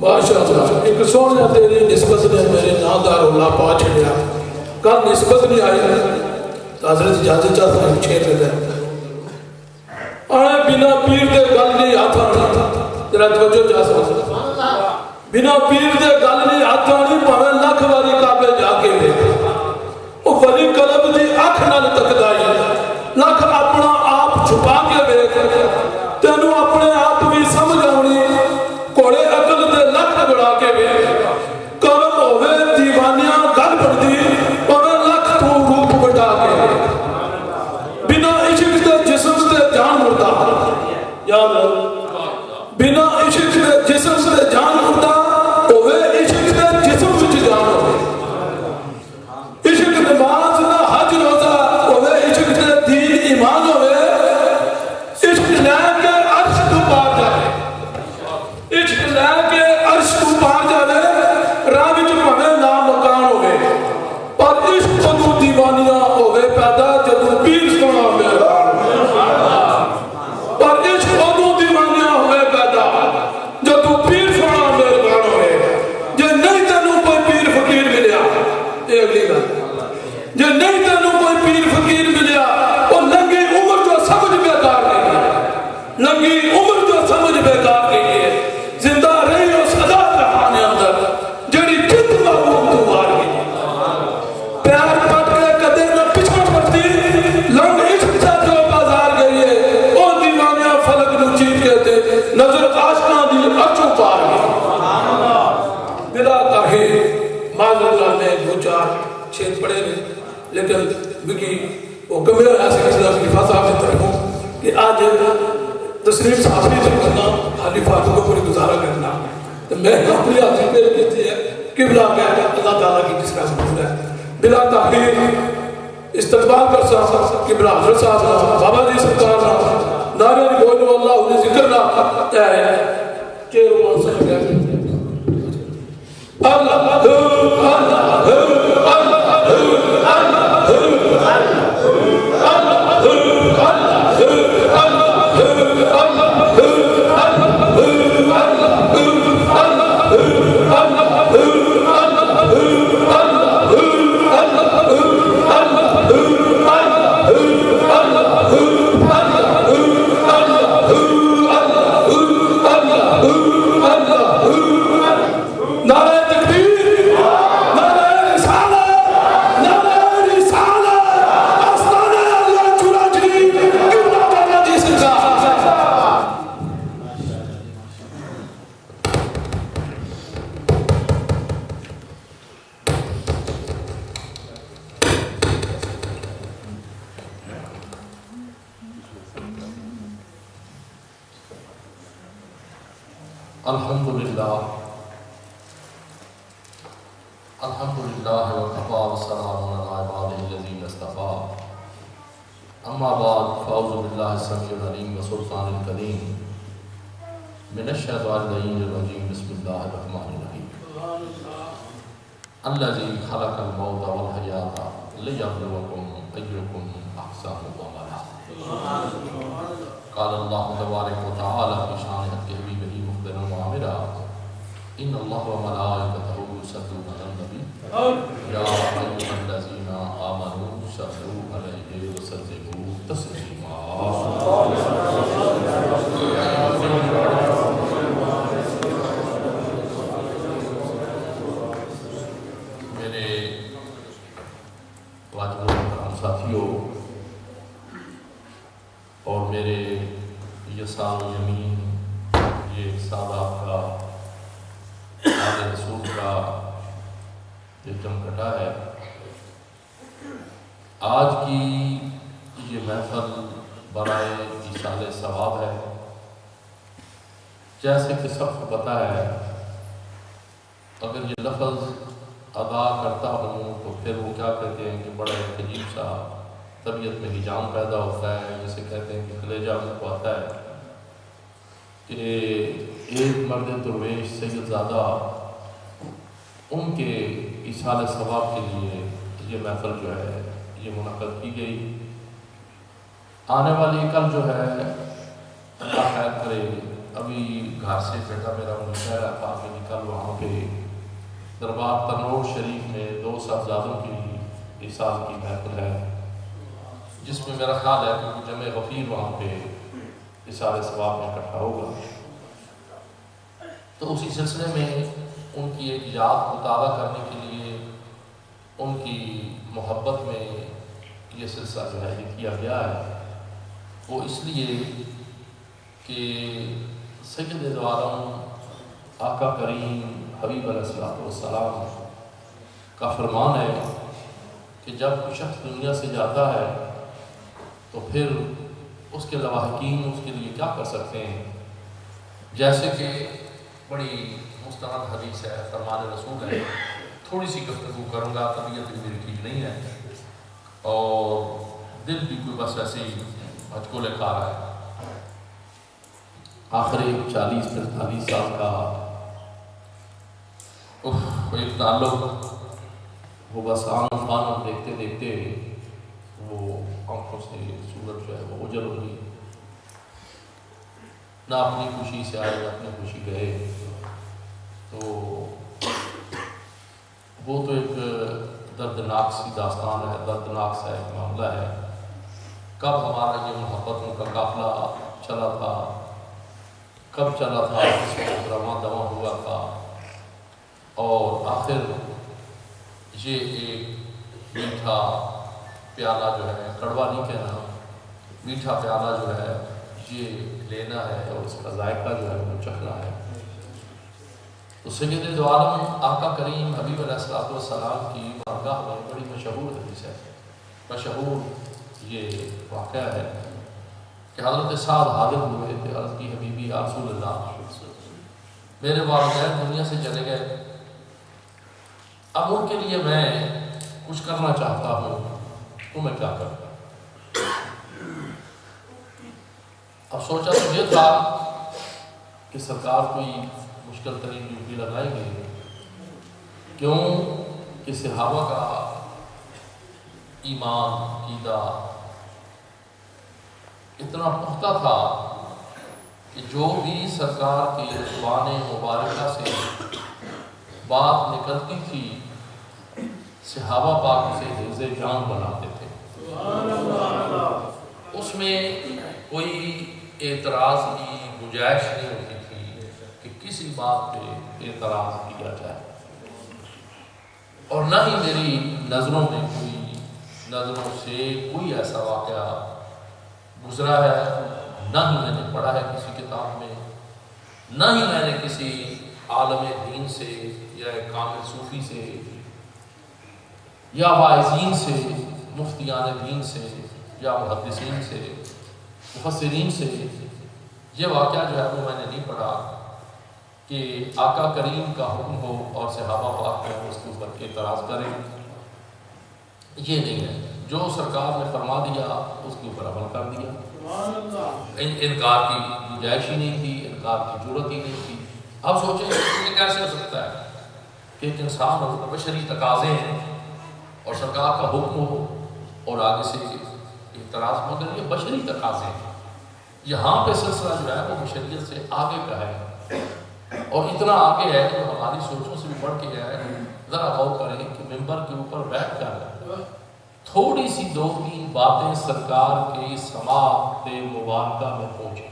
ماشاءاللہ ایک سونے تیری نسبت نے میرے نادار اللہ پا چھڑیا کل نسبت نہیں آئی تو حضرت جاتے چاہتا ہے چھے لگا آئے بنا پیر دے گل نہیں آتا تیرا توجہ جا سکتا بنا پیر دے گل نہیں آتا نہیں پاوے لاکھ واری کعبے جا کے لے وہ ولی قلب دی آنکھ نال تکدائی لاکھ اپنا آپ چھپا کے لے تینوں اپنے آپ بھی سمجھ آنی کوڑے عقل دے لاکھ بڑھا کے لے کرم ہوئے دیوانیاں گل پڑ دی پاوے لاکھ تو روپ بڑھا کے بنا عشق دے جسم دے جان مردہ یاد رہو بنا عشق دے جسم دے جان مردہ ہوئے عشق دے جسم وچ جان ہوئے عشق نماز نہ حج روزہ ہوئے عشق دے دین ایمان ہوئے عشق لے کے عرش تو پار جائے عشق لے کے عرش تو پار جائے راہ وچ بھویں نام مکان ہوئے پر عشق تو دیوانیاں ہوئے پیدا جدو پیر سونا میرے پر عشق تو دیوانیاں ہوئے پیدا جدو پیر سونا میرے گھر ہوئے جے نہیں تینوں کوئی پیر فقیر ملیا یہ اگلی گل جے نہیں تینوں کوئی پیر فقیر ملیا وہ لنگی عمر جو سمجھ بیکار نہیں ہے لنگی عمر جو سمجھ بیکار نہیں ہے زندہ رہی اس ادا رہانے اندر جڑی جت محبوب تو مار گئی پیار پٹ کے کدے نہ پچھڑ پڑتی لنگ عشق سے جو بازار گئی ہے وہ دیوانیاں فلک نو چیت کہتے نظر آشنا دی اچھو پار گئی بلا تاہی معذر اللہ نے دو چار شیر پڑے گئے لیکن بکی وہ کمیرہ ایسے کسی کی فاصلہ میں طرح ہوں کہ آج تصریف صحابی سے کرنا حالی فاتح کو پوری گزارا کرنا تو میں اپنی آتی پہ کہتی ہے قبلہ میں اللہ تعالیٰ کی جس کا سبور ہے بلا تاخیر استقبال کر سکتا قبلہ حضرت صاحب بابا جی سرکار ناریہ دی بولو اللہ انہیں ذکر نہ ہے کہ رومان صاحب کہتے ہیں اللہ الحمدللہ وکفا والسلام علی عبادہ الذین اصطفیٰ اما بعد فاعوذ باللہ السمیع العلیم وسلطان القدیم من الشیطان الرجیم بسم اللہ الرحمن الرحیم الذی خلق الموت والحیاۃ لیبلوکم ایکم احسن عملا قال اللہ تبارک و تعالی فی شان حبیبہ مخبرا وعامرا ان اللہ وملائکتہ یصلون علی النبی یا ایھا الذین آمنوا صلوا علیہ وسلموا تسلیما میرے واجب محترم ساتھیوں اور میرے یسار و یمین یہ سادات کا آل رسول کا یہ جمکٹا ہے، آج کی یہ محفل برائے ایصال ثواب ہے۔ جیسے کہ سب کو پتہ ہے اگر یہ لفظ ادا کرتا ہوں تو پھر وہ کیا کہتے ہیں کہ بڑا عجیب سا طبیعت میں ہجام پیدا ہوتا ہے، جسے کہتے ہیں کہ کلیجہ میں کو آتا ہے کہ ایک مرد درویش سید زادہ ان کے ایصال ثواب کے لیے یہ محفل جو ہے یہ منعقد کی گئی۔ آنے والی کل جو ہے اللہ خیر کرے ابھی گھر سے بیٹا میرا مجھے کہہ رہا تھا کہ نکل وہاں پہ دربار تنور شریف میں 2 صاحبزادوں کی اس سال کی محفل ہے، جس میں میرا خیال ہے کہ جمع غفیر وہاں پہ اثار ثواب میں اکٹھا ہوگا۔ تو اسی سلسلے میں ان کی ایک یاد کو تازہ کرنے کے لیے ان کی محبت میں یہ سلسلہ جو ہے یہ کیا گیا ہے۔ وہ اس لیے کہ سید دو عالم آقا کریم حبیب علیہ السلام کا فرمان ہے کہ جب کوئی شخص دنیا سے جاتا ہے تو پھر اس کے لواحقین اس کے لیے کیا کر سکتے ہیں، جیسے کہ بڑی مستند حدیث ہے، فرمان رسول ہے، تھوڑی سی گفتگو کروں گا، طبیعت بھی میری ٹھیک نہیں ہے اور دل بھی کوئی بس ایسے ہی مجھکولے کھا رہا ہے۔ آخری 40-45 سال کا ایک تعلق، وہ بس آنکھ فانوں دیکھتے دیکھتے وہ آنکھوں سے سورج جو ہے وہ اجل ہو گئی، نہ اپنی خوشی سے آئے نہ اپنی خوشی گئے۔ تو وہ تو ایک دردناک سی داستان ہے، دردناک سا ایک معاملہ ہے۔ کب ہمارا یہ محبتوں کا قافلہ چلا تھا، کب چلا تھا، اس وقت رواں دواں ہوا تھا، اور آخر یہ ایک میٹھا پیالہ جو ہے، کڑوا نہیں کہنا، میٹھا پیالہ جو ہے یہ لینا ہے اور اس کا ذائقہ جو ہے وہ چکھنا ہے۔ تو سید دو عالم آقا کریم حبیب علیہ السلام کی بارگاہ میں بڑی مشہور حدیث ہے، مشہور یہ واقعہ ہے کہ حضرت سعد حاضر ہوئے تھے، عرض کی حبیبی یا رسول اللہ، میرے والدین دنیا سے چلے گئے، اب ان کے لیے میں کچھ کرنا چاہتا ہوں، تو میں کیا کروں؟ اب سوچا تو یہ تھا کہ سرکار کوئی مشکل ترین ڈیوٹی لگائے گی، کیوں کہ صحابہ کا ایمان عقیدہ اتنا پختہ تھا کہ جو بھی سرکار کی زبان مبارکہ سے بات نکلتی تھی صحابہ پاک اسے حفظ جان بناتے تھے، اس میں کوئی اعتراض کی گنجائش نہیں ہوتی تھی کہ کسی بات پہ اعتراض کیا جائے، اور نہ ہی میری نظروں میں نظروں سے کوئی ایسا واقعہ گزرا ہے، نہ ہی میں نے پڑھا ہے کسی کتاب میں، نہ ہی میں نے کسی عالم دین سے یا کامل صوفی سے یا واعظین سے، مفتیان دین سے یا محدثین سے، مفسرین سے یہ واقعہ جو ہے وہ میں نے نہیں پڑھا کہ آقا کریم کا حکم ہو اور صحابہ پاک میں اس کے اوپر اعتراض کریں۔ یہ نہیں ہے، جو سرکار نے فرما دیا اس کے اوپر عمل کر دیا، انکار کی گنجائش ہی نہیں تھی، انکار کی ضرورت ہی نہیں تھی۔ اب سوچیں یہ کیسے ہو سکتا ہے کہ ایک انسان ہو، بشری تقاضے ہیں اور سرکار کا حکم ہو اور آگے سے اعتراض، مگر یہ بشری تقاضے ہیں، یہاں پہ سلسلہ جو ہے وہ بشریت سے آگے کا ہے، اور اتنا آگے ہے کہ ہماری سوچوں سے بھی بڑھ کے ہے۔ ذرا غور کریں کہ ممبر کے اوپر بیٹھ کر تھوڑی سی 2-3 باتیں سرکار کی سماعت مبارکہ میں پہنچیں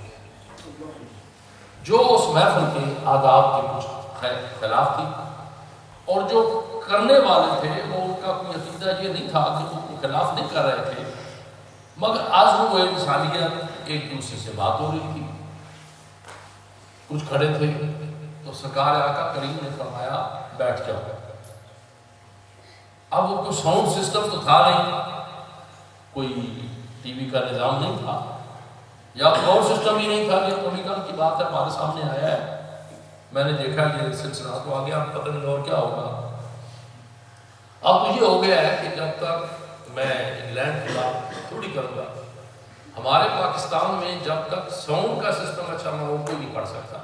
جو اس محفل کے آداب کے کچھ خلاف تھی، اور جو کرنے والے تھے وہ ان کا کوئی عقیدہ یہ نہیں تھا کہ وہ خلاف نہیں کر رہے تھے، مگر عزم و انسانیت ایک دوسرے سے بات ہو رہی تھی۔ کچھ کھڑے تھے تو سرکار آقا کریم نے فرمایا بیٹھ جاؤ۔ اب وہ کوئی ساؤنڈ سسٹم تو تھا نہیں، کوئی ٹی وی کا نظام نہیں تھا، یا اور سسٹم ہی نہیں تھا کہ پولیگرام کی بات ہے ہمارے سامنے آیا ہے، میں نے دیکھا یہ سلسلہ تو آگے آپ پتہ نہیں اور کیا ہوگا۔ اب تو یہ ہو گیا ہے کہ جب تک میں انگلینڈ کی بات تھوڑی کروں گا، ہمارے پاکستان میں جب تک ساؤنڈ کا سسٹم اچھا نہ ہو کوئی نہیں پڑھ سکتا۔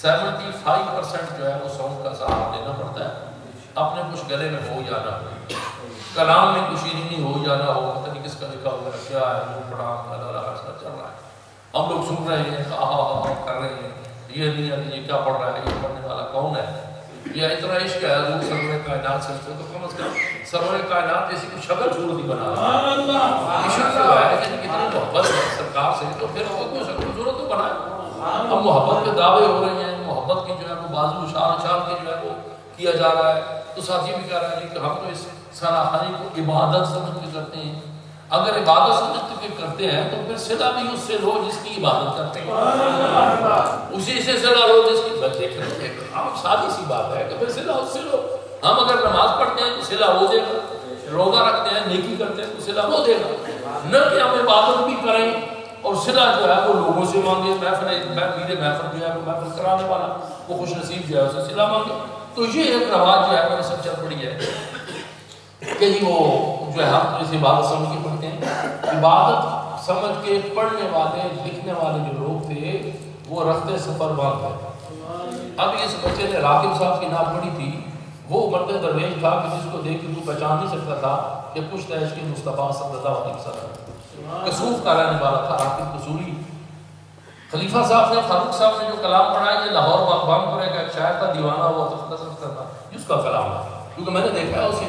75% جو ہے وہ ساؤنڈ کا سہارا لینا پڑتا ہے، اپنے کچھ گلے میں ہو یا نہ ہو، کلام میں کچھ نہیں ہو یا نہ ہو، پتہ نہیں کس کا لکھا ہوا ہے، کیا ہے، وہ پڑھا اللہ اس کا چل رہا ہے، ہم لوگ سن رہے ہیں کر رہے ہیں، یہ نہیں ہے یہ کیا پڑھ رہا ہے، یہ پڑھنے والا کون ہے، یہ اتنا عشق ہے حضور سرور کائنات سے، تو کم از کم سرور کائنات جیسی کوئی شکل صورت ہی بنا عشق جو ہے کہ کتنی محبت ہے سرکار سے، تو پھر وہ کوئی شکل صورت تو بنائے۔ اب محبت کے دعوے ہو رہے ہیں، محبت کی جو ہے وہ بازو اشار کے جو ہے وہ کیا جا رہا ہے، تو ساتھی بھی کہہ رہا ہے کہ ہم تو اس سراخانی کو عبادت سمجھ کے کرتے ہیں، اگر عبادت سمجھ کے کرتے ہیں تو پھر صلہ بھی اس سے لو جس کی عبادت کرتے ہیں، اسی سے صلہ لو جس کی دیکھیں ہم سادی سی بات ہے کہ پھر صلہ اس سے لو۔ ہم اگر نماز پڑھتے ہیں تو صلہ وہ دے گا، روزہ رکھتے ہیں نیکی کرتے ہیں تو صلہ وہ دے گا، نہ کہ ہم عبادت بھی کریں اور صلہ جو ہے وہ لوگوں سے مانگے، محفل جو ہے وہ محفل کرانے والا وہ خوش نصیب جو ہے اسے صلہ مانگے۔ تو یہ ایک رواج جو ہے وہ سب چل پڑی ہے کہ جی وہ جو ہے ہم اس عبادت سمجھ کے پڑھتے ہیں، عبادت سمجھ کے پڑھنے والے لکھنے والے جو لوگ تھے وہ رخت سفر باندھ ہے۔ اب اس بچے نے راکب صاحب کی نعت پڑھی تھی، وہ مرد درویش تھا کہ جس کو دیکھ کے تو پہچان نہیں سکتا تھا کہ پشت ہے اس کے مصطفیٰ صلی اللہ علیہ وسلم، کسوف کا رہنے والا تھا راکب کسوری۔ خلیفہ صاحب نے فاروق صاحب نے جو کلام پڑھا ہے یہ لاہور باغبان پورے کا ایک شاعر تھا، دیوانہ ہوا تو تھا جس کا کلام ہے، کیونکہ میں نے دیکھا ہے اسے،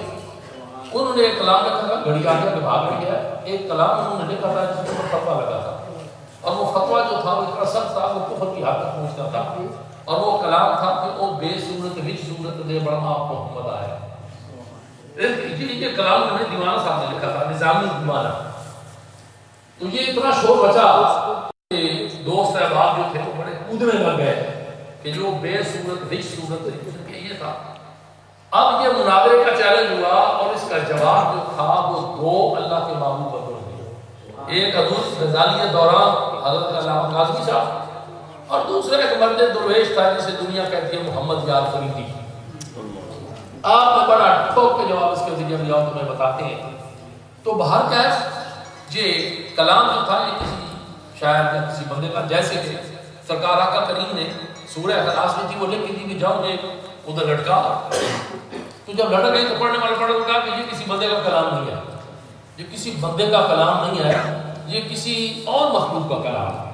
انہوں نے ایک کلام لکھا تھا گھڑی آگے کے بھاگ رہی ہے، ایک کلام انہوں نے لکھا تھا جس کے اوپر فتویٰ لگا تھا، اور وہ فتویٰ جو تھا وہ اتنا سخت تھا وہ کفر کی حد تک پہنچتا تھا، اور وہ کلام تھا کہ او بے صورت وچ صورت دے بڑا آپ محمد آئے۔ یہ کلام انہوں نے دیوانہ صاحب نے لکھا تھا، نظامی دیوانہ۔ تو یہ اتنا شور بچا کہ دوست احباب جو تھے وہ بڑے کودنے لگ گئے کہ جو بے صورت وچ صورت یہ تھا۔ اب یہ مناظرے کا چیلنج ہوا اور اس کا جواب جو تھا وہ دو اللہ کے معبود پر ہوئے، ایک حضور غزالی دوران حضرت علامہ کاظمی صاحب، اور دوسرا ایک مرد درویش تھا جسے دنیا کہتی ہے محمد یار فریدی۔ آپ نے بڑا ٹھوک کے جواب اس کے ذریعے بھی آپ تمہیں بتاتے ہیں۔ تو باہر کیف یہ کلام جو تھا یہ کسی شاعر یا کسی بندے کا، جیسے کہ سرکار آقا کریم نے سورہ اخلاص میں تھی وہ لکھ کے تھی کہ جاؤ ایک ادھر لٹکا، تو جب لٹک گئی تو پڑھنے والے پڑھنے کہا کہ یہ کسی بندے کا کلام نہیں ہے، یہ کسی بندے کا کلام نہیں ہے، یہ کسی اور مخلوق کا کلام ہے۔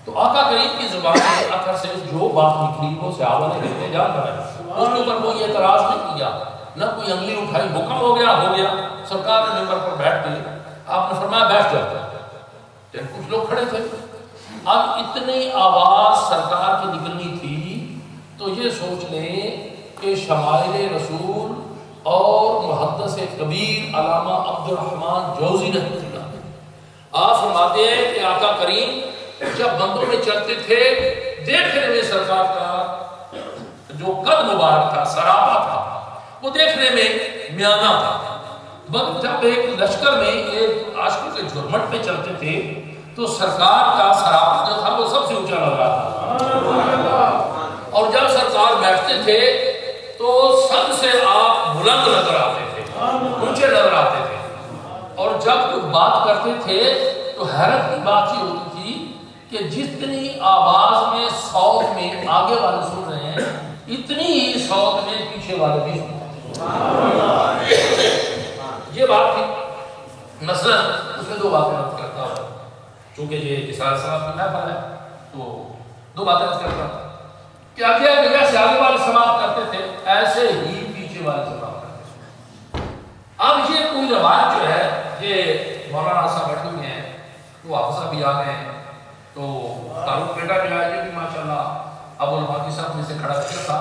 تو آقا کریم کی زبان سے اثر سے جو بات نکلی وہ صحابہ نے کہتے جان کر اس کے اوپر کوئی اعتراض نہیں کیا، نہ کوئی انگلی اٹھائی، حکم ہو گیا۔ سرکار نے ممبر پر بیٹھ کے آپ نے فرمایا بیٹھ جاتا، کچھ لوگ کھڑے تھے۔ اب اتنی آواز سرکار کی نکلنی تھی تو یہ سوچ لیں کہ شمائل رسول اور محدث کبیر علامہ عبد الرحمن جوزی نے آپ فرماتے ہیں کہ آقا کریم جب بندوں میں چلتے تھے دیکھنے میں سرکار کا جو قد مبارک تھا سراپا تھا، وہ دیکھنے میں میانہ تھا، بس جب ایک لشکر میں ایک عاشقوں کے جھرمٹ میں چلتے تھے تو سرکار کا سراپا جو تھا وہ سب سے اونچا لگ رہا تھا، اور جب سرکار بیٹھتے تھے تو سب سے آپ بلند نظر آتے تھے، اونچے نظر آتے تھے، اور جب وہ بات کرتے تھے تو حیرت کی بات یہ ہوتی تھی کہ جتنی آواز میں صوت میں آگے والے سن رہے ہیں اتنی ہی صوت میں پیچھے والے بھی سن رہے ہیں۔ یہ بات تھی۔ مثلا اس میں دو باتیں عرض کرتا ہوں، چونکہ یہ اسرار صاحب کی محفل ہے تو دو باتیں عرض کرتا ہوں کہ آگے جیسے آگے والے سماعت کرتے تھے ایسے ہی پیچھے والے سماعت کرتے تھے۔ اب یہ کوئی روایت جو ہے یہ مولانا صاحب بیٹھے ہوئے ہیں، وہ حافظہ بھی آ گئے ہیں، تو فاروق بیٹا جو ہے یہ بھی ماشاءاللہ ابو الحاقی صاحب میں سے کھڑا کیا تھا،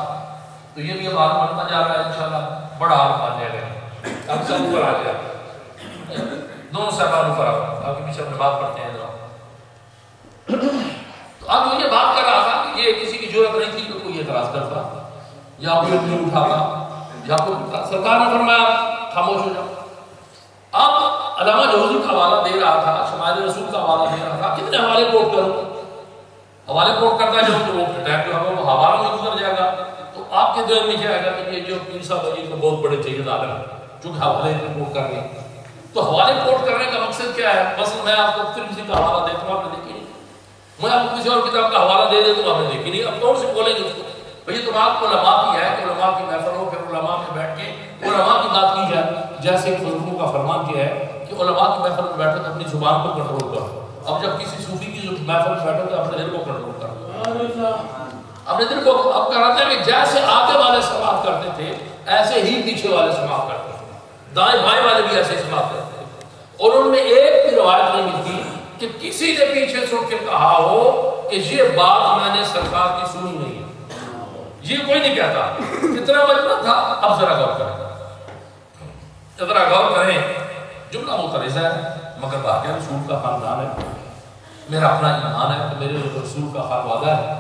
تو یہ بھی اب عالم بنتا جا رہا ہے انشاءاللہ، بڑا عالم بن جائے گا، اب سب اوپر آ گیا، دونوں صاحبان اوپر آ گئے، آپ کے پیچھے اپنے بات پڑھتے ہیں ذرا۔ تو اب یہ بات کر رہا تھا کہ یہ کسی کی جرأت نہیں تھی کہ کوئی اعتراض کرتا یا کوئی انگلی اٹھاتا یا کوئی، سرکار نے فرمایا خاموش ہو جاؤ۔ اب علامہ جوزی کا حوالہ دے رہا تھا، شمائل رسول کا حوالہ دے رہا تھا، کتنے حوالے کوٹ کروں، حوالے کوٹ کرتا جاؤں تو وہ ٹائم جو ہے وہ حوالوں میں گزر جائے گا، تو آپ کے دل میں کیا آئے گا کہ یہ جو پیر صاحب ہے یہ بہت بڑے چاہیے دادا ہے چونکہ حوالے کوٹ کر رہے ہیں۔ تو حوالے کوٹ کرنے کا مقصد کیا ہے؟ بس میں آپ کو کسی کا حوالہ دیتا ہوں، آپ نے دیکھی نہیں، میں آپ کو کسی اور کتاب کا حوالہ دے دیتا ہوں، آپ نے دیکھی نہیں، اب کون سے بولیں گے اس کو؟ بھئی تم آپ کو علماء کی ہے کہ علماء کی محفل ہو، پھر علماء میں بیٹھ کے علماء کی بات کی جائے، جیسے کہ بزرگوں کا فرمان کیا ہے کہ علماء کی محفل میں بیٹھے تو اپنی زبان کو کنٹرول کرو، اب جب کسی صوفی کی جو محفل میں بیٹھو تو اپنے دل کو کنٹرول کرو، اپنے دل کو اب کراتے ہیں کہ جیسے آگے والے سماعت کرتے تھے ایسے ہی پیچھے والے سماعت کرتے تھے، دائیں بائیں والے بھی ایسے سماعت کرتے تھے، اور ان میں ایک بھی روایت نہیں ملتی کہ کسی نے پیچھے سن کے کہا ہو کہ یہ بات میں نے سرکار کی سنی نہیں ہے، یہ کوئی نہیں کہتا۔ کتنا مجمع تھا، اب ذرا غور کریں، ذرا غور کریں، جملہ مترجم ہے مگر واقعہ رسول کا خاندان ہے، میرا اپنا ایمان ہے کہ میرے رسول کا خان وعدہ ہے،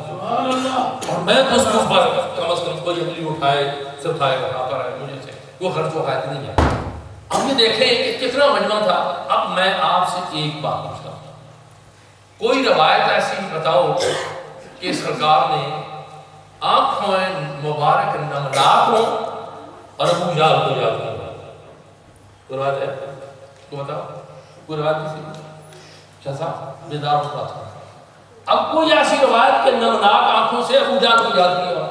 اور میں اس کو پر کم از کم کوئی عملی اٹھائے سٹھائے وہاں پر ہے، مجھے سے وہ خرچ و حایت نہیں ہے۔ اب یہ دیکھیں کہ کتنا مجمع تھا۔ اب میں آپ سے ایک بات پوچھتا ہوں، کوئی روایت ایسی بتاؤ کہ سرکار نے آنکھوں مبارک نمناک ہوں اور ابو جہل کو یاد کیا، کوئی روایت ہے؟ کوئی بتاؤ، کوئی روایت کسی شاہ صاحب بیدار ہوتا تھا۔ اب کوئی ایسی روایت کہ نمناک آنکھوں سے ابو جہل کو یاد کیا،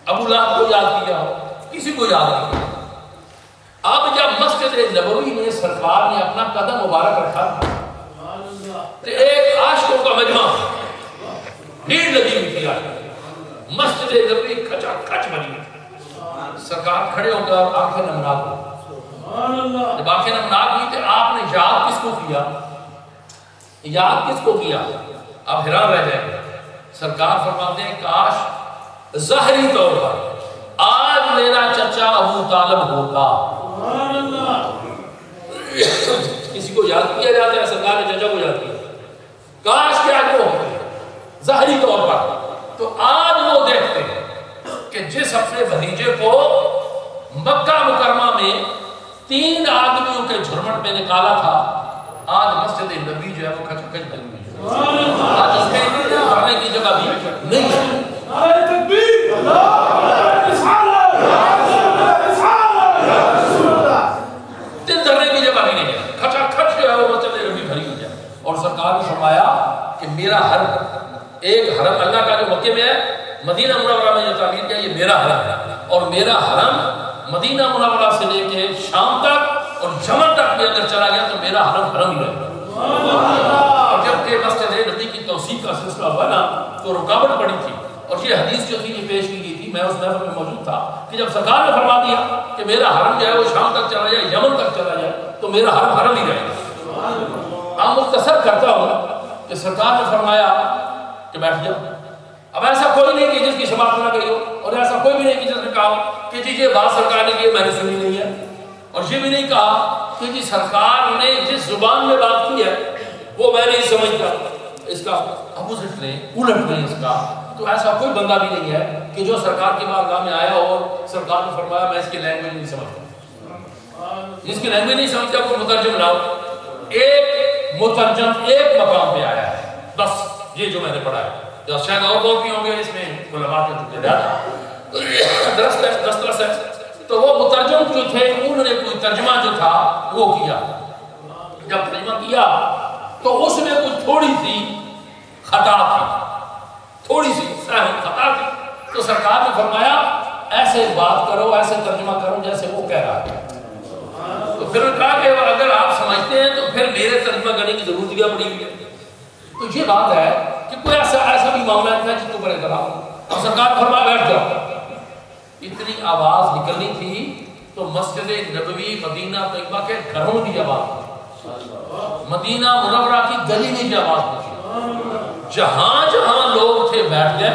ابو لہب کو یاد کیا، کسی کو یاد نہیں کیا۔ اب جب مسجد نبوی میں سرکار نے اپنا قدم مبارک رکھا تو ایک عاشقوں کا مجمع بھیڑ لگی ہوئی تھی، مسجد نبوی کھچا کھچ بنی ہوئی، سرکار کھڑے ہو کر آنکھیں نمناک ہوئی۔ جب آنکھیں نمناک ہوئی تو آپ نے یاد کس کو کیا؟ یاد کس کو کیا؟ آپ حیران رہ جائیں گے۔ سرکار فرماتے ہیں کاش ظاہری طور پر آج میرا چچا ابو طالب ہوتا۔ کسی کو یاد کیا جاتا ہے، سرکار نے چچا کو یاد کیا، کاش کیا وہ ظاہری طور پر، تو آج وہ دیکھتے ہیں کہ جس اپنے بھتیجے کو مکہ مکرمہ میں 3 آدمیوں کے جھرمٹ میں نکالا تھا، آج مسجد نبی جو ہے وہ کھچ کھچ بنی ہوئی ہے، آج اس میں بڑھنے کی جگہ بھی نہیں ہے۔ دل دھرنے کی جگہ بھی نہیں ہے، کھچا کھچ جو ہے وہ مسجد نبی بھری ہوئی ہے۔ اور سرکار نے فرمایا کہ میرا حرم، ایک حرم اللہ کا جو مکے میں ہے، مدینہ منورہ میں جو تعمیر کیا، یہ میرا حرم ہے، اور میرا حرم مدینہ منورہ سے لے کے شام تک اور یمن تک بھی اگر چلا گیا تو میرا حرم حرم ہی رہے گا۔ اور جب کہ مسجد نبی کی توسیع کا سلسلہ ہوا نا تو رکاوٹ پڑی تھی، اور یہ حدیث جو تھی یہ پیش کی گئی تھی، میں اس محفل میں موجود تھا کہ جب سرکار نے فرما دیا کہ میرا حرم جو ہے وہ شام تک چلا جائے، یمن تک چلا جائے، تو میرا حرم حرم ہی رہے گا۔ اب مختصر کرتا ہوں کہ سرکار نے فرمایا کہ بیٹھ جاؤ۔ اب ایسا کوئی نہیں کہ جس کی شفاعت نہ گئی ہو، اور ایسا کوئی بھی نہیں کہ جس نے کہا کہ جی یہ بات سرکار نے کی میں نے سنی نہیں ہے، اور یہ بھی نہیں کہا کہ جی سرکار نے جس زبان میں بات کی ہے وہ میں نہیں سمجھتا، اس کا اپوزٹ لیں، الٹ لیں اس کا۔ تو ایسا کوئی بندہ بھی نہیں ہے کہ جو سرکار کی بارگاہ میں آیا اور سرکار نے فرمایا میں اس کی لینگویج نہیں سمجھتا، جس کی لینگویج نہیں سمجھتا کوئی مترجم لاؤ۔ ایک مترجم ایک مقام پہ آیا ہے، بس یہ جو میں نے پڑھا ہے، شاید اور بہت بھی ہوں گے، اس میں علماء کے دسترس ہے، تو وہ مترجم جو تھے انہوں نے کوئی ترجمہ جو تھا وہ کیا۔ جب ترجمہ کیا تو اس میں کچھ تھوڑی سی خطا تھی، تھوڑی سی خطا تھی، تو سرکار نے فرمایا ایسے بات کرو، ایسے ترجمہ کرو جیسے وہ کہہ رہا ہے۔ تو پھر انہوں نے کہا کہ اگر آپ سمجھتے ہیں تو پھر میرے ترجمہ کرنے کی ضرورت کیا پڑی ہوئی ہے۔ تو یہ بات ہے کہ کوئی ایسا بھی معاملہ نہیں تھا جس کو بڑے کرا، اور سرکار فرمایا بیٹھ جاؤ۔ اتنی آواز نکلنی تھی تو مسجد نبوی مدینہ طیبہ کے گھروں میں بھی آواز پہنچی، مدینہ منورہ کی گلی میں بھی آواز پہنچی، جہاں جہاں لوگ تھے بیٹھ گئے،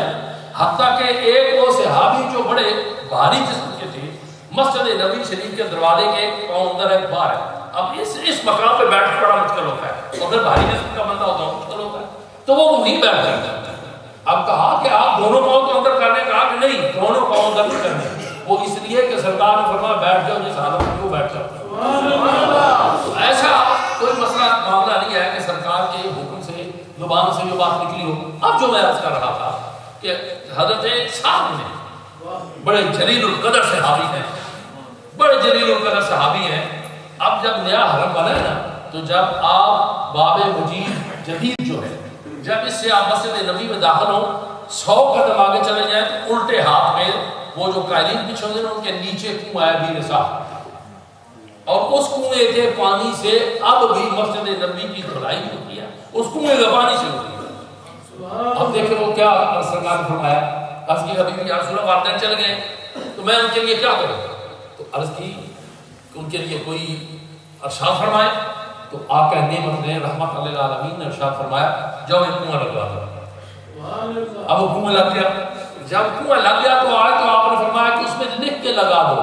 حتیٰ کہ ایک وہ صحابی جو بڑے بھاری جسم کے تھے، مسجد نبوی شریف کے دروازے کے ایک پاؤں اندر ہے باہر ہے، اب اس مقام پہ بیٹھ بڑا مشکل ہوتا ہے، اور پھر بھاری جسم کا بندہ ہوتا ہے مشکل ہوتا ہے، تو وہ وہیں بیٹھ گئے۔ اب کہا کہ آپ دونوں پاؤں کو اندر کرنے، کہا کہ نہیں دونوں پاؤں اندر نہیں کرنے، وہ اس لیے کہ سرکار نے فرمایا بیٹھ جاؤ، جس حالت میں وہ بیٹھ جاؤ۔ ایسا کوئی مسئلہ معاملہ نہیں ہے کہ سرکار کے حکم سے زبان سے جو بات نکلی ہو۔ اب جو میں عرض کر رہا تھا کہ حضرت سعد نے بڑے جلیل القدر صحابی ہیں، بڑے جلیل القدر صحابی ہیں۔ اب جب نیا حرم بنا ہے نا، تو جب آپ باب مجید جدید جو ہے، جب اس سے آپ مسجد نبی میں داخل ہوں، 100 قدم آگے چلے جائیں تو الٹے ہاتھ میں وہ جو قائلین بچھے ہوتے ہیں ان کے نیچے کنواں ہے بیر صاحب، اور اس کنویں کے پانی سے اب بھی مسجد نبی کی دھلائی ہوتی ہے، اس کنویں کا پانی سے ہوتی ہے۔ اب دیکھیں وہ کیا سرکار نے فرمایا، عرض کی حبیبی یا رسول اللہ والدین چل گئے تو میں ان کے لیے کیا کروں؟ تو عرض کی کہ ان کے لیے کوئی ارشاد فرمائے، تو آقا نعمت نے رحمت للعالمین نے ارشاد فرمایا جاؤ ایک کنواں لگوا دو۔ اب وہ کنواں لگ گیا، جب کنواں لگ گیا تو آئے تو آپ نے فرمایا کہ اس میں لکھ کے لگا دو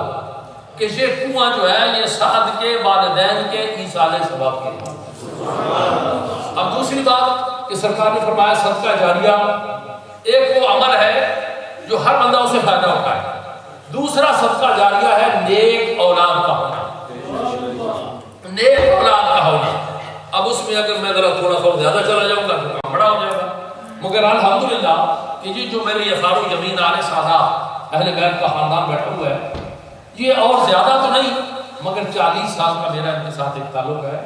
کہ یہ کنواں جو ہے یہ سعد کے والدین کے ایصال ثواب کے لیے۔ اب دوسری بات کہ سرکار نے فرمایا صدقہ جاریہ ایک وہ عمل ہے جو ہر بندہ اسے فائدہ ہوتا ہے، دوسرا صدقہ جاریہ ہے نیک اولاد کا ہونا، نیک اولاد کا ہونا۔ اب اس میں اگر میں ذرا تھوڑا سا زیادہ چلا جاؤں گا تو کام بڑا ہو جائے گا، مگر الحمدللہ کہ یہ جو میرے یہ خارو یمین آل سادہ اہل بیت کا خاندان بیٹھا ہوا ہے، یہ اور زیادہ تو نہیں مگر 40 سال کا میرا ان کے ساتھ ایک تعلق ہے،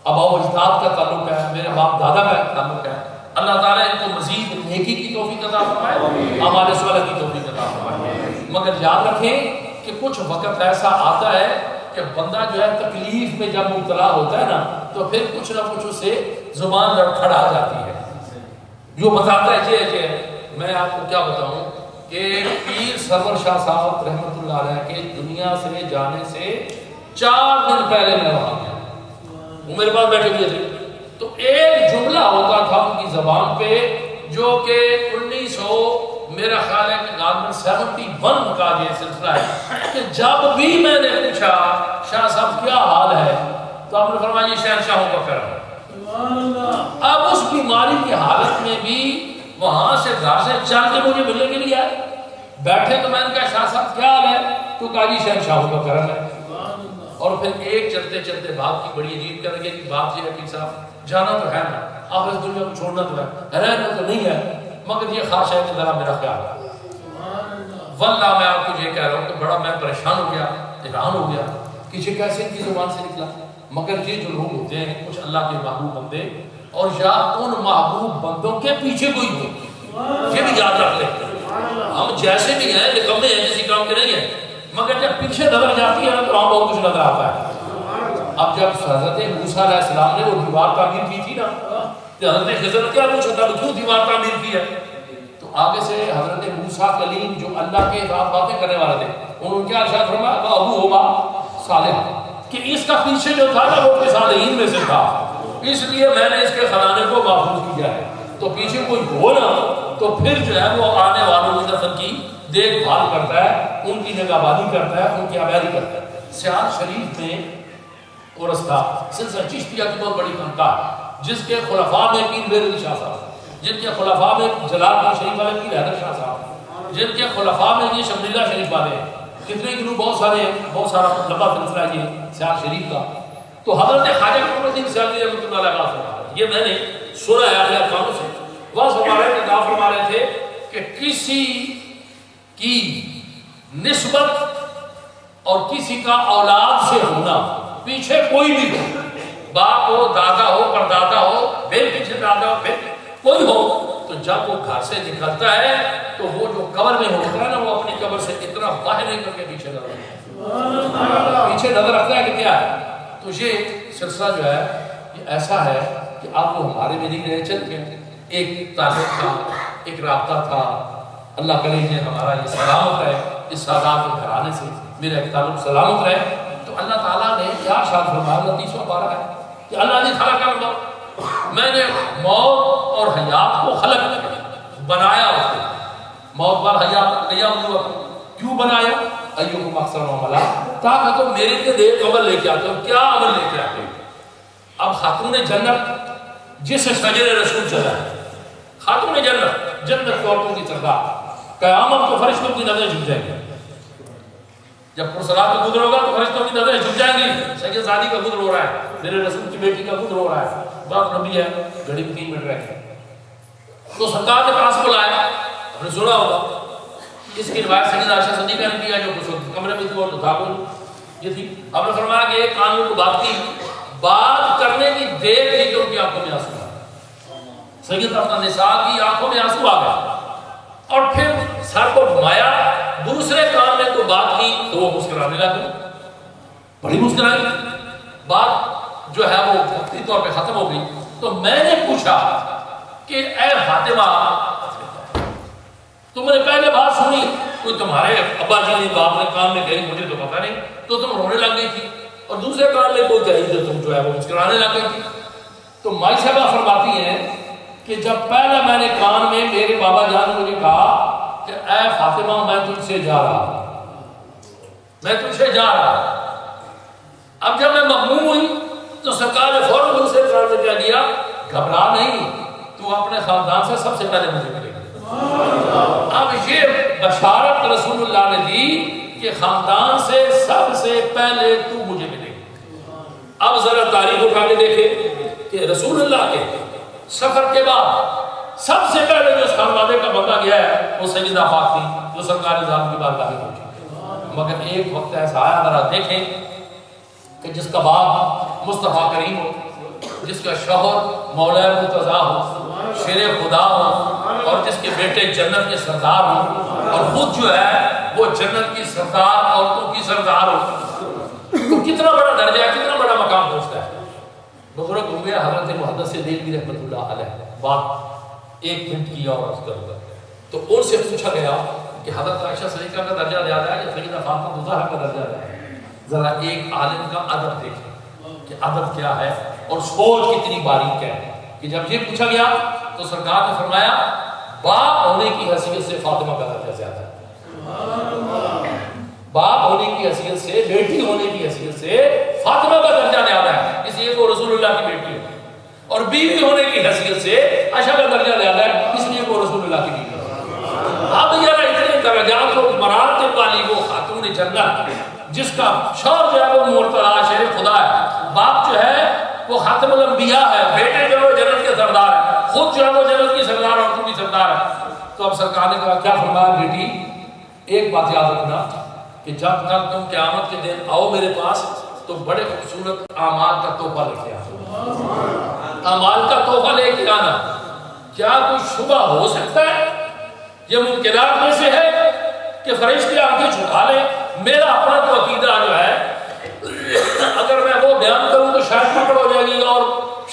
ابا و اجداد کا تعلق ہے، میرے باپ دادا کا ایک تعلق ہے۔ اللہ تعالیٰ ان کو مزید نیکی کی توفیق عطا فرمائے، ہمارے صالح کی توفیق عطا فرمائے۔ مگر یاد رکھیں کہ کچھ وقت ایسا آتا ہے کہ بندہ جو ہے تکلیف میں جب مبتلا ہوتا ہے نا تو پھر کچھ نہ کچھ اسے زبان لڑکھڑا جاتی ہے، جو بتاتا ہے یہ میں آپ کو کیا بتاؤں کہ پیر سرور شاہ صاحب رحمۃ اللہ علیہ کے دنیا سے جانے سے 4 دن پہلے میں وہاں گیا، وہ میرے پاس بیٹھے ہوئے تھے، تو ایک جملہ ہوتا تھا ان کی زبان پہ جو کہ 1900 میرا خیال ہے کہ غالباً 71 کا یہ سلسلہ ہے کہ جب بھی میں نے پوچھا شاہ صاحب کیا حال ہے تو آپ نے فرمایا یہ شہنشاہوں کا کرم ہے۔ اب اس بیماری کی حالت میں بھی وہاں سے گھر سے چل کے مجھے ملنے کے لیے آئے، بیٹھے تو میں نے کہا شاہ صاحب کیا حال ہے تو کہا جی شہنشاہوں کا کرم ہے۔ اور پھر ایک چلتے چلتے بات کی بڑی عجیب کر گئی کہ بات یہ ہے کہ صاحب جانا تو ہے نا، آپ اس دنیا کو چھوڑنا تو ہے، رہنا تو نہیں ہے، مگر یہ خواہش ہے کہ ذرا میرا خیال ہے۔ واللہ میں آپ کو یہ کہہ رہا ہوں کہ بڑا میں پریشان ہو گیا، حیران ہو گیا کہ یہ کیسے ان کی زبان سے نکلا، مگر یہ جو لوگ ہوتے ہیں کچھ اللہ کے محبوب بندے اور یا ان محبوب بندوں کے پیچھے کوئی ہو، یہ بھی یاد رکھ لیں۔ ہم جیسے بھی ہیں نکمے ہیں کسی کام کے نہیں ہیں، مگر جب پیچھے نظر جاتی ہے نا تو ہم بہت کچھ نظر آتا ہے۔ اب جب حضرت موسیٰ علیہ السلام نے وہ دیوار تعمیر کی تھی نا تو حضرت خضر کیا پوچھا تھا کیوں دیوار تعمیر کی ہے، تو آگے سے حضرت موسیٰ کلیم جو اللہ کے ساتھ باتیں کرنے والے تھے انہوں نے کیا ارشاد فرمایا ابو ہوما صالح، کہ اس کا پیچھے جو تھا نا وہ کے صالحین میں سے تھا، اس لیے میں نے اس کے خزانے کو محفوظ کیا ہے، تو پیچھے کوئی ہو نا تو پھر جو ہے وہ آنے والوں کی دفن کی دیکھ بھال کرتا ہے، ان کی نگہبانی کرتا ہے، ان کی آبیاری کرتا ہے۔ سیال شریف میں اور رستہ سلسلہ چشتیہ کی بہت بڑی خانقاہ جس کے خلفاء میں پیر بیر علی شاہ صاحب، جن کے خلفاء میں جلال پور شریف والے پیر حیدر شاہ صاحب، جن کے خلفاء میں یہ شمس اللہ شریف والے ہیں، کتنے گروہ بہت سارے ہیں، بہت سارا لمبا سلسلہ یہ سیال شریف کا۔ تو حضرت خواجہ قمر الدین سیالوی رحمۃ اللہ علیہ وسلم یہ میں نے سنا ہے اپنے افغانوں سے، وہ فرما رہے تھے، دعا فرما رہے تھے کہ کسی کی نسبت اور کسی کا اولاد سے ہونا پیچھے کوئی بھی ہو، باپ ہو، دادا ہو، پردادا ہو، بہن پیچھے دادا ہو، بہن کوئی ہو، تو جب وہ گھر سے نکلتا ہے تو وہ جو قبر میں ہوتا ہے نا وہ اپنی قبر سے اتنا باہر نہیں کر کے پیچھے نظر رکھتا ہے کہ کیا ہے۔ تو یہ سلسلہ جو ہے یہ ایسا ہے کہ آپ وہ ہمارے میں نہیں رہے، چل کے ایک تعلق تھا، ایک رابطہ تھا، اللہ کرے کہ ہمارا یہ سلامت ہے، اس سادات کے گھرانے سے میرا ایک تعلق سلامت رہے۔ تو اللہ تعالیٰ نے کیا ارشاد فرمایا 29واں پارہ ہے کہ اللہ نے خلق الموت، میں نے موت اور حیات کو خلق بنایا، اس کو موت پر حیات قیام ہوا، کیوں بنایا؟ ایوکم احسن عملا، تاکہ تم میرے کے دیکھ عمل لے کے آتے ہو۔ کیا عمل لے کے آتے ہو؟ اب خاتون جنت جس شجر رسول چلا ہے، خاتون جنت جنت عورتوں کی سردار، قیامت کو فرشتوں کی نظریں جھک جائیں گی، جب پرسرات کا گزر ہوگا تو فرشتوں کی نظریں جھک جائیں گی، سید زادی کا گزر ہو رہا ہے، میرے رسول کی بیٹی کا گزر ہو رہا ہے، بات نبی ہے، گھڑی میں 3 منٹ رہ گئے، تو سرکار کے پاس بلایا، آپ نے سنا ہوگا اس کی روایت سید عائشہ صدیقہ نے کیا جو کچھ کمرے میں تھی اور تھا کوئی یہ تھی، آپ نے فرمایا کہ ایک قانون کو بات کی، بات کرنے کی دیر تھی کہ ان کی آنکھوں میں آنسو آ، سید اپنا نساء کی آنکھوں میں آنسو آ گیا، اور پھر سر کو گھمایا، دوسرے کام میں تو بات کی تو وہ مسکرانے لگے، بڑی مسکرائی، بات جو ہے وہ وقتی طور پہ ختم ہو گئی، تو میں نے پوچھا کہ اے فاطمہ تم نے پہلے بات سنی کوئی تمہارے ابا جی نے باپ نے کام میں کہی مجھے تو پتہ نہیں تو تم رونے لگ گئی تھی اور دوسرے کام میں کوئی کہی تو تم جو ہے وہ مسکرانے لگ گئی تھی. تو مائی صاحبہ فرماتی ہیں کہ جب پہلا میں نے کان میں میرے بابا جان نے مجھے کہا کہ اے فاطمہ میں تجھ سے جا رہا میں تجھ سے جا رہا. اب جب میں مغموم ہوئی تو سرکار نے فوراً مجھ سے کیا دیا گھبرا نہیں تو اپنے خاندان سے سب سے پہلے مجھے ملے گا. اب یہ بشارت رسول اللہ نے دی کہ خاندان سے سب سے پہلے تو مجھے ملے گا. اب ذرا تاریخ اٹھا کے دیکھے کہ رسول اللہ کے سفر کے بعد سب سے پہلے جو اس خانوادے کا بندہ گیا ہے وہ سیدہ پاک تھی جو سرکار نظام کی بارگاہ میں پہنچی. مگر ایک وقت ایسا آیا ذرا دیکھیں کہ جس کا باپ مصطفیٰ کریم ہو جس کا شوہر مولا مرتضیٰ ہو شیر خدا ہو اور جس کے بیٹے جنت کے سردار ہوں اور خود جو ہے وہ جنت کی سردار عورتوں کی سردار ہو تو کتنا بڑا درجہ ہے کتنا بڑا مقام پہنچتا ہے. بزرگ ہو گیا حضرت محدث دہلوی رحمۃ اللہ علیہ بات ایک منٹ کی اور عرض کروں گا. تو ان سے پوچھا گیا کہ حضرت عائشہ صدیقہ کا درجہ زیادہ ہے یا سیدہ فاطمہ زہرا کا درجہ زیادہ ہے. ذرا ایک عالم کا ادب دیکھیں کہ ادب کیا ہے اور سوچ کتنی باریک ہے کہ جب یہ پوچھا گیا تو سرکار نے فرمایا باپ ہونے کی حیثیت سے فاطمہ کا درجہ زیادہ ہے. باپ ہونے کی حیثیت سے بیٹی ہونے کی حیثیت سے فاطمہ کا درجہ زیادہ ہے اس لیے وہ رسول اللہ کی بیٹی ہے. اور بیوی ہونے کی حیثیت سے عائشہ کا درجہ زیادہ ہے اس لیے وہ رسول اللہ کی بیوی ہے. اب ذرا اتنے درجات کو مراتب والی وہ خاتون جنت جس کا شوہر جو ہے وہ مرتضیٰ شیر خدا ہے باپ جو ہے وہ خاتم الانبیاء ہے بیٹے جو ہے وہ جنت کے سردار ہے خود جو ہے وہ جنت کی سردار اور عورتوں کی سردار ہے. تو اب سرکار نے کہا کیا فرمایا بیٹی ایک بات یاد رکھنا کہ جب تک تم قیامت کے دن آؤ میرے پاس تو بڑے خوبصورت اعمال کا تحفہ لے کے آنا. اعمال کا تحفہ لے کے آنا. کیا کوئی شبہ ہو سکتا ہے یہ ممکنات میں سے ہے کہ فرشتے آنکھیں چھپا لیں. میرا اپنا تو عقیدہ جو ہے اگر میں وہ بیان کروں تو شاید پکڑ ہو جائے گی اور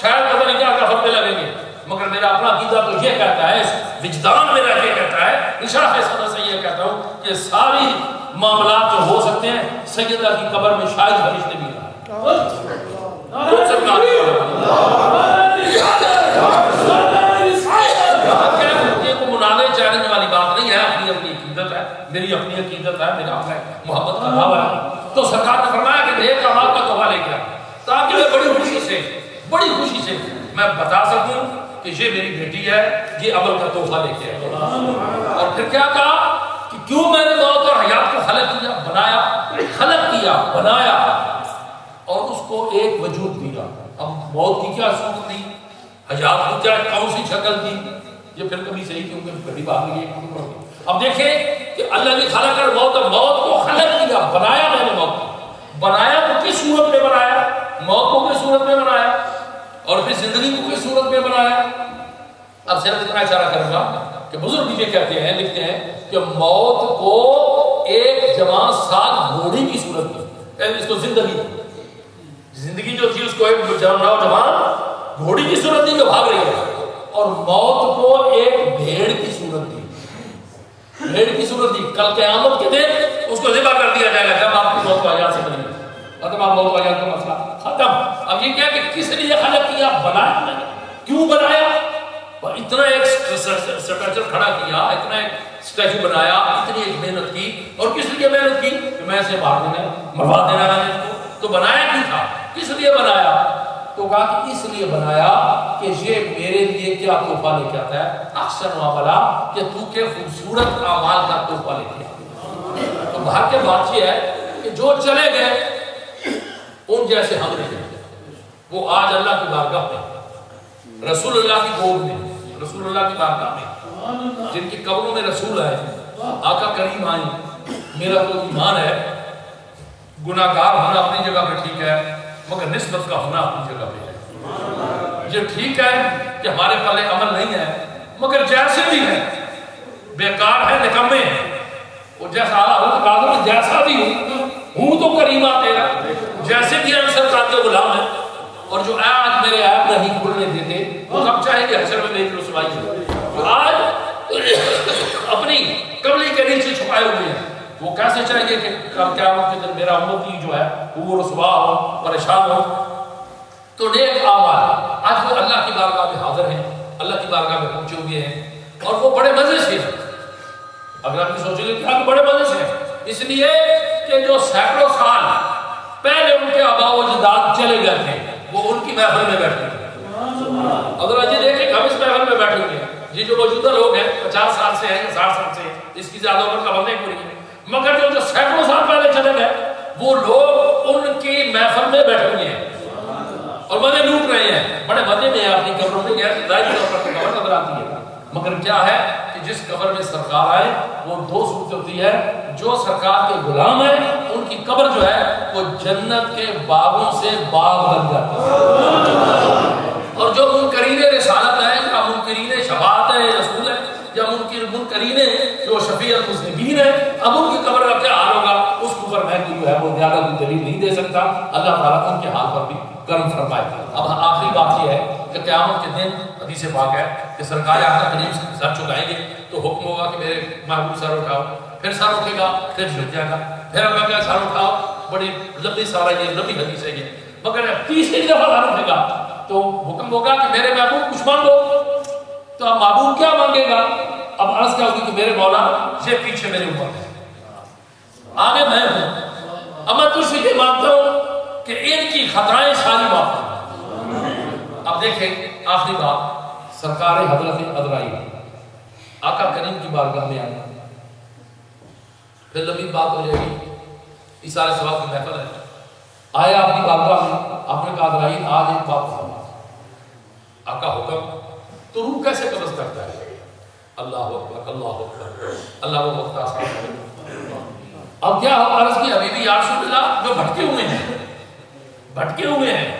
شاید پتہ نہیں کیا فتوے لگیں گے. مگر میرا اپنا عقیدہ تو یہ کہتا ہے وجدان میرا یہ کہتا ہے اشارہ صدر سے یہ کہتا ہوں کہ ساری معاملات جو ہو سکتے ہیں سیدہ کی قبر میں شاید فرشتے بھی منانے چاہنے والی بات نہیں ہے. اپنی اپنی عقیدت ہے میری اپنی عقیدت ہے میرا اپنا محبت کا دعویٰ ہے. تو سرکار نے فرمایا کہ نیک اعمال کا تحفہ لے کے آ تاکہ میں بڑی خوشی سے میں بتا سکوں کہ یہ میری بیٹی ہے یہ عمل کا تحفہ لے کے آئی. اور پھر کیا کہا کہ کیوں میں نے موت اور حیات کو خلق کیا بنایا اور اس کو ایک وجود دیا. اب موت کی کیا صورت دی حیات کی کیا کون سی شکل دی یہ پھر کبھی صحیح کیونکہ کبھی بات نہیں ہے. اب دیکھیں کہ اللہ نے خلق کر موت کو خلق کیا بنایا. میں نے موت کو بنایا تو کس صورت میں بنایا موت کو کس صورت میں بنایا اور پھر زندگی کو کس صورت میں بنایا. اب صرف اتنا اشارہ کروں گا کہ بزرگ یہ کہتے ہیں لکھتے ہیں کہ موت کو ایک جوان ساتھ گھوڑی کی صورت میں اس کو زندگی جو تھی اس کو ایک نوجوان گھوڑی کی صورت دی جو بھاگ رہی ہے اور موت کو ایک بھیڑ کی صورت دی. بھیڑ کی صورت دی. کل قیامت کے دن اس کو ذبح کر دیا جائے گا جب آپ کی موت واجات سے بنی ختم. آپ موت واجات کا مسئلہ ختم. اب یہ کیا کہ کس لیے خلق کیا بنایا میں نے کیوں بنایا اتنا ایک سٹرکچر کھڑا کیا اتنا ایک اسٹیچو بنایا اتنی ایک محنت کی اور کس لیے محنت کی کہ میں اسے مار دینا مروا دینا میں نے اس کو. تو بنایا کیوں تھا کس لیے بنایا تو کہا کہ اس لیے بنایا کہ یہ میرے لیے کیا تحفہ لے کے آتا ہے احسن عملا کہ تو کے خوبصورت اعمال کا تحفہ لے کے آتا. تو باہر کے بات یہ ہے کہ جو چلے گئے ان جیسے ہم نہیں وہ آج اللہ کی بارگاہ میں رسول اللہ کی گود میں رسول اللہ کی بارگاہ میں جن کی قبروں میں رسول آئے آقا کریم آئے. میرا تو ایمان ہے گناہ گار ہونا اپنی جگہ پہ ٹھیک ہے مگر نسبت کا ہونا اپنی جگہ پہ ہے. یہ ٹھیک ہے کہ ہمارے پلے عمل نہیں ہے مگر جیسے بھی ہے بیکار ہے نکمے ہیں وہ جیسا آلہ جیسا بھی ہوں تو کریمہ تیرا جیسے بھی انسر کا کے غلام ہے اور جو آج میرے ایپ نہیں کھلنے دیتے وہ کب چاہیں گے حشر میں میری رسوائی ہو؟ جو آج اپنی کملی کے نیچے چھپائے ہوئے ہیں وہ کیسے چاہیں گے کہ قیامت کے دن میرا امتی جو ہے وہ رسوا ہو، پریشان ہو؟ تو نیک اعمال آج وہ اللہ کی بارگاہ میں حاضر ہیں، اللہ کی بارگاہ میں پہنچے ہوئے ہیں اور وہ بڑے مزے سے ہیں۔ اگر آپ سوچیں گے کہ بڑے مزے سے ہیں اس لیے کہ جو سینکڑوں سال پہلے ان کے آباء و اجداد چلے گئے تھے وہ ان کی محفل میں بیٹھے ہیں۔ اگر آج دیکھیں کہ ہم اس محفل میں بیٹھے ہوئے ہیں، یہ جو موجودہ لوگ ہیں 50 سال سے ہیں یا 60 سال سے ہیں، اس کی زیادہ عمر کا بندے پوری ہے، مگر جو سینکڑوں سال پہلے چلے گئے وہ لوگ ان کی محفل میں بیٹھے ہوئے ہیں اور مزے لوٹ رہے ہیں، بڑے مزے میں اپنی قبروں میں گئے، ظاہر طور پر قبر نظر آتی ہے، مگر کیا ہے کہ جس قبر میں سرکار آئے وہ دو صورت ہوتی ہے، جو سرکار کے غلام ہیں ان کی قبر جو ہے وہ جنت کے باغوں سے باغ بن جاتا ہے، اور جو منکرین رسالت ہے یا منکرین شفاعت ہے رسول ہے یا منکرین جو شفیع المذنبین ہے، اب ان کی قبر کا کیا حال ہوگا اس کے اوپر میں جو ہے وہ زیادہ کوئی دلیل نہیں دے سکتا، اللہ تعالیٰ ان کے حال پر بھی کرم فرمائے۔ اب آخری بات یہ ہے کہ قیامت کے دن حدیث پاک ہے کہ سرکار اعلیٰ کریم سر چکائیں گے تو حکم ہوگا کہ میرے محبوب سر اٹھاؤ، پھر سر اٹھے گا، پھر جھک جائے گا، پھر اب کیا سر اٹھاؤ، بڑی لمبی سارا یہ لمبی حدیث ہے یہ، مگر تیسری دفعہ سر اٹھے گا تو حکم ہوگا کہ میرے محبوب کچھ مانگو، تو اب محبوب کیا مانگے گا؟ اب عرض کیا ہوگی کہ میرے مولا یہ پیچھے میرے اوپر ہے، آگے میں ہوں، اب میں تجھ سے یہ مانگتا ہوں کہ ان کی خطائیں ساری معاف کر۔ اب دیکھیں آخری بات، سرکار حضرت عزرائیل آقا کریم کی بارگاہ میں آئے، پھر لمبی بات ہو جائے گی، ایثار ثواب کی محفل ہے، آیا آپ کی بارگاہ میں، آپ نے کہا عزرائیل آج ایک بات فرما، آقا حکم، تو روح کیسے قبض کرتا ہے؟ اللہ اکبر اللہ اکبر، اللہ وہ وقت آسان ہے۔ اب کیا عرض کی حبیبی یا رسول اللہ جو بھٹکے ہوئے ہیں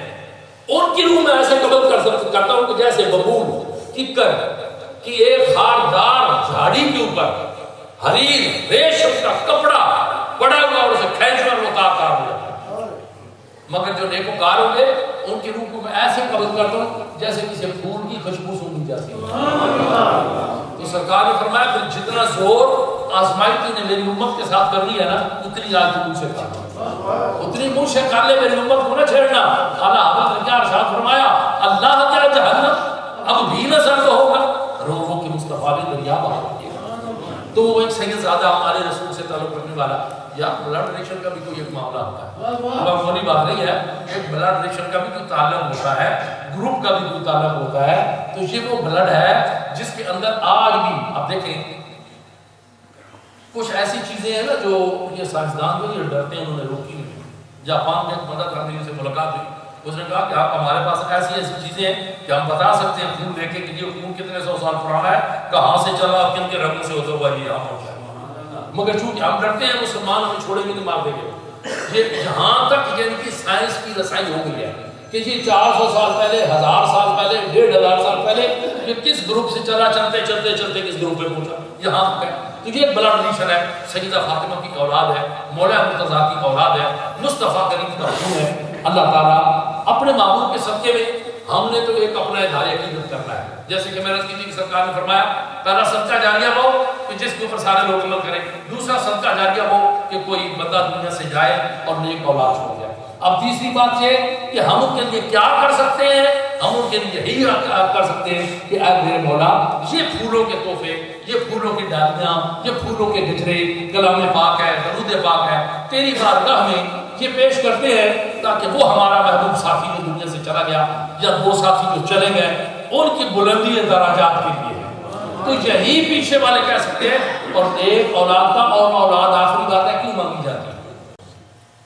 ان کی روح میں ایسے قبض کرتا ہوں کہ جیسے ببول ککر کی ایک خاردار جھاڑی کے اوپر حریر ریشم کا کپڑا پڑا ہوا اور اسے کھینچ کر وہ کار ہو جاتا ہے، مگر جو نیکوکار ہوں گے ان کی روح کو میں ایسے قبض کرتا ہوں جیسے کسی پھول کی خوشبو سونگی جاتی ہے۔ تو سرکار نے فرمایا پھر جتنا زور آزمائش نے میری امت کے ساتھ کرنی ہے نا اتنی آج منہ سے کر، اتنی منہ سے کر لے، میری امت کو نہ چھیڑنا۔ اعلیٰ حضرت نے کیا ارشاد فرمایا، اللہ کیا جہنم اب بھی نہ سرد ہوگا، رو رو کے مصطفیٰ نے دریا بہا دیا۔ تو وہ ایک سید زادہ ہمارے رسول سے تعلق رکھنے والا، یا بلڈ ریلیشن کا بھی کوئی ایک معاملہ ہوتا ہے، اب وہ نہیں بات نہیں ہے کہ بلڈ ریلیشن کا بھی کوئی تعلق ہوتا ہے، گروپ کا بھی کوئی تعلق ہوتا ہے، تو یہ وہ بلڈ ہے جس کے اندر آج بھی اب دیکھیں کچھ ایسی چیزیں ہیں نا جو یہ سائنسدان بھی یہ ڈرتے ہیں، انہوں نے روکی ہوئی۔ جاپان میں ایک بندہ تھا، میری سے ملاقات ہوئی، اس نے کہا کہ آپ ہمارے پاس ایسی چیزیں ہیں کہ ہم بتا سکتے ہیں خون دیکھیں کہ یہ خون کتنے سو سال پرانا ہے، کہاں سے چلا، کن کے رنگوں سے ہوتا ہوا یہ یہاں پہنچا ہے، مگر چونکہ ہم ڈرتے ہیں مسلمان ہمیں چھوڑیں گے نہیں، مار دیں گے۔ یہ جہاں تک یعنی کہ سائنس کی رسائی ہو گئی ہے کہ یہ 400 سال پہلے، 1000 سال پہلے، 1500 سال پہلے یہ کس گروپ سے چلا، چلتے چلتے چلتے کس گروپ پہ پہنچا، یہاں تک ہے۔ تو یہ ایک بلڈ ریلیشن ہے، سیدہ فاطمہ کی اولاد ہے، مولا مرتضیٰ کی اولاد ہے، مصطفیٰ کریم کا خون ہے۔ اللہ تعالیٰ اپنے محبوب کے صدقے میں ہم نے تو ایک اپنا اظہار عقیدت کرنا ہے، جیسے کہ میرے کی سرکار نے فرمایا پہلا صدقہ جاریہ ہو کہ جس کے اوپر سارے لوگ عمل کریں، دوسرا صدقہ جاریہ ہو کہ کوئی بندہ دنیا سے جائے اور نیک اولاد چھوڑ جائے۔ اب تیسری بات یہ کہ ہم ان کے لیے کیا کر سکتے ہیں، ہم ان کے لیے یہی کر سکتے ہیں کہ اے میرے مولا یہ پھولوں کے تحفے، یہ پھولوں کی ڈالیاں، یہ پھولوں کے گجرے، کلام پاک ہے، درود پاک ہے، تیری بارگاہ میں یہ پیش کرتے ہیں تاکہ وہ ہمارا محبوب ساتھی جو دنیا سے چلا گیا یا وہ ساتھی جو چلے گئے ان کی بلندی دراجات کے لیے ہے۔ تو یہی پیچھے والے کہہ سکتے ہیں۔ اور ایک اولاد کا اور اولاد آخری بات ہے کیوں مانگی جاتی ہے؟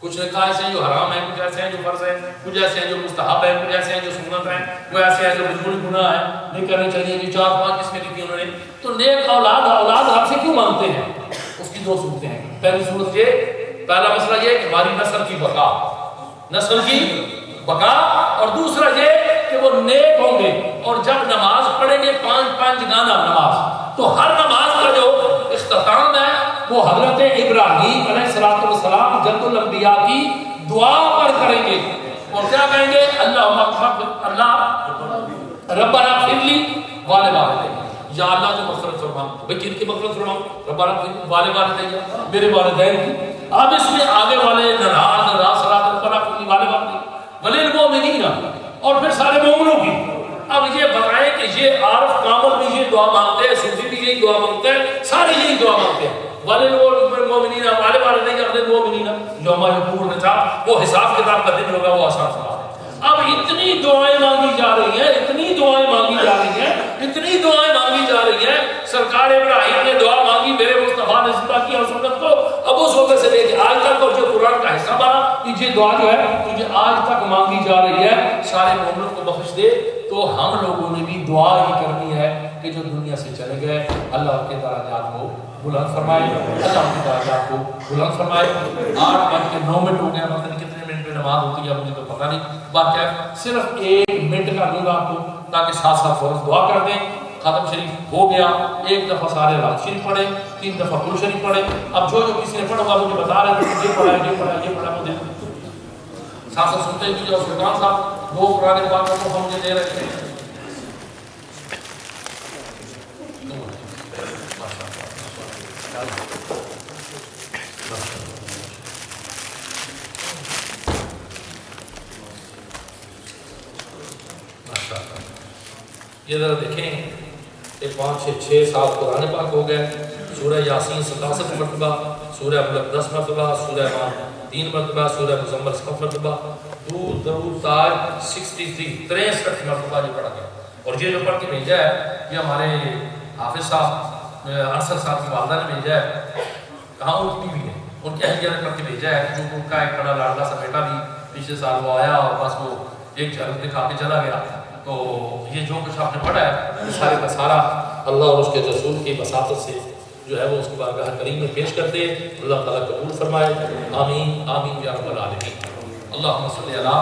کچھ لکھا ایسے ہیں جو حرام ہیں، کچھ ایسے ہیں جو فرض ہیں، کچھ ایسے ہیں جو مستحب ہیں، کچھ ایسے ہیں جو سنت ہیں، کوئی ایسے ہیں جو بالکل گناہ ہے، نہیں کرنے چاہیے، جو 4-5 قسمیں لکھی انہوں نے۔ تو نیک اولاد ہم سے کیوں مانگتے ہیں؟ اس کی دو صورتیں ہیں۔ پہلی صورت یہ، پہلا مسئلہ یہ کہ ہماری نسل کی بقا، نسل کی بقا، اور دوسرا یہ کہ وہ نیک ہوں گے اور جب نماز پڑھیں گے 5 گانا نماز، تو ہر نماز کا جو اختتام ہے وہ حضرت ابراہیم علیہ السلام جد الانبیاء کی دعا پر کریں گے۔ اور کیا کہیں گے؟ اللہ ربنا اغفر لی والوالدین، یا اللہ تو مغفرت فرما. بھئی کن کی مغفرت فرما؟ ربنا والوالدین، میرے والدین کی. اب اس میں آگے والے نراز ربنا اغفر لی والوالدین وللمؤمنین، اور پھر سارے مومنوں کی. اب یہ بتائیں کہ یہ عارف کامل بھی یہ دعا مانگتے ہیں، صوفی بھی یہی دعا مانگتے ہیں، سارے یہی دعا مانگتے ہیں. وللمؤمنین والوالدین یوم یقوم الحساب، وہ حساب کتاب کا دن ہوگا، وہ آسان سنا. اب اتنی دعائیں مانگی جا رہی ہیں، اتنی دعائیں مانگی جا رہی ہیں، اتنی دعائیں مانگی جا رہی ہیں. سرکار ابراہیم نے دعا مانگی میرے مصطفیٰ نے زندہ کیا سنت کو. اب اس وقت سے لے کے آج تک، اور جو قرآن کا حصہ بنا کہ یہ دعا جو ہے تجھے آج تک مانگی جا رہی ہے، سارے مومنوں کو بخش دے. تو ہم لوگوں نے بھی دعا ہی کرنی ہے کہ جو دنیا سے چلے گئے اللہ ان کے درجات کو بلند فرمائے، اللہ ان کے درجات کو بلند فرمائے. 8:09 ہو گیا، پتہ نہیں کتنے منٹ میں نماز ہوتی ہے مجھے تو پتہ نہیں. بات کیا ہے، صرف 1 منٹ کا دوں گا آپ کو تاکہ ساتھ ساتھ فوراً دعا کر دیں. ختم شریف ہو گیا، 1 دفعہ سارے رات شریف پڑھیں، 3 دفعہ کل شریف پڑھیں. اب جو کسی نے پڑھا ہوگا مجھے بتا رہے تھے یہ پڑھا ہے، یہ پڑھا ہے، یہ پڑھا مجھے ساتھ ساتھ سنتے ہیں. جو سلطان صاحب 2 قرآن پاک کا تحفہ مجھے دے رہے تھے. یہ ذرا دیکھیں کہ 5-6 سال قرآن پاک ہو گئے. سورہ یاسین 67 مرتبہ، سورہ ملک 10 مرتبہ، سورہ مان 3 مرتبہ، سورہ مزمل 7 مرتبہ، درود تاج 63 مرتبہ یہ پڑھا گیا. اور یہ جو پڑھ کے بھیجا ہے یہ ہمارے حافظ صاحب انصر صاحب کی والدہ نے بھیجا ہے. کہاں ان کی بیوی نے، ان کی اہلیہ نے پڑھ کے بھیجا ہے. جو ان کا ایک بڑا لاڈلا سا بیٹا بھی پچھلے سال وہ آیا اور بس وہ ایک جھلک دکھا کے چلا گیا. تو یہ جو کچھ آپ نے پڑھا ہے یہ سارے کا سارا اللہ اور اس کے رسول کی بساطت سے جو ہے وہ اس کی بارگاہ کریم میں پیش کرتے ہیں. اللہ تعالیٰ قبول فرمائے. آمین آمین یا رب العالمین. اللہم صلی علی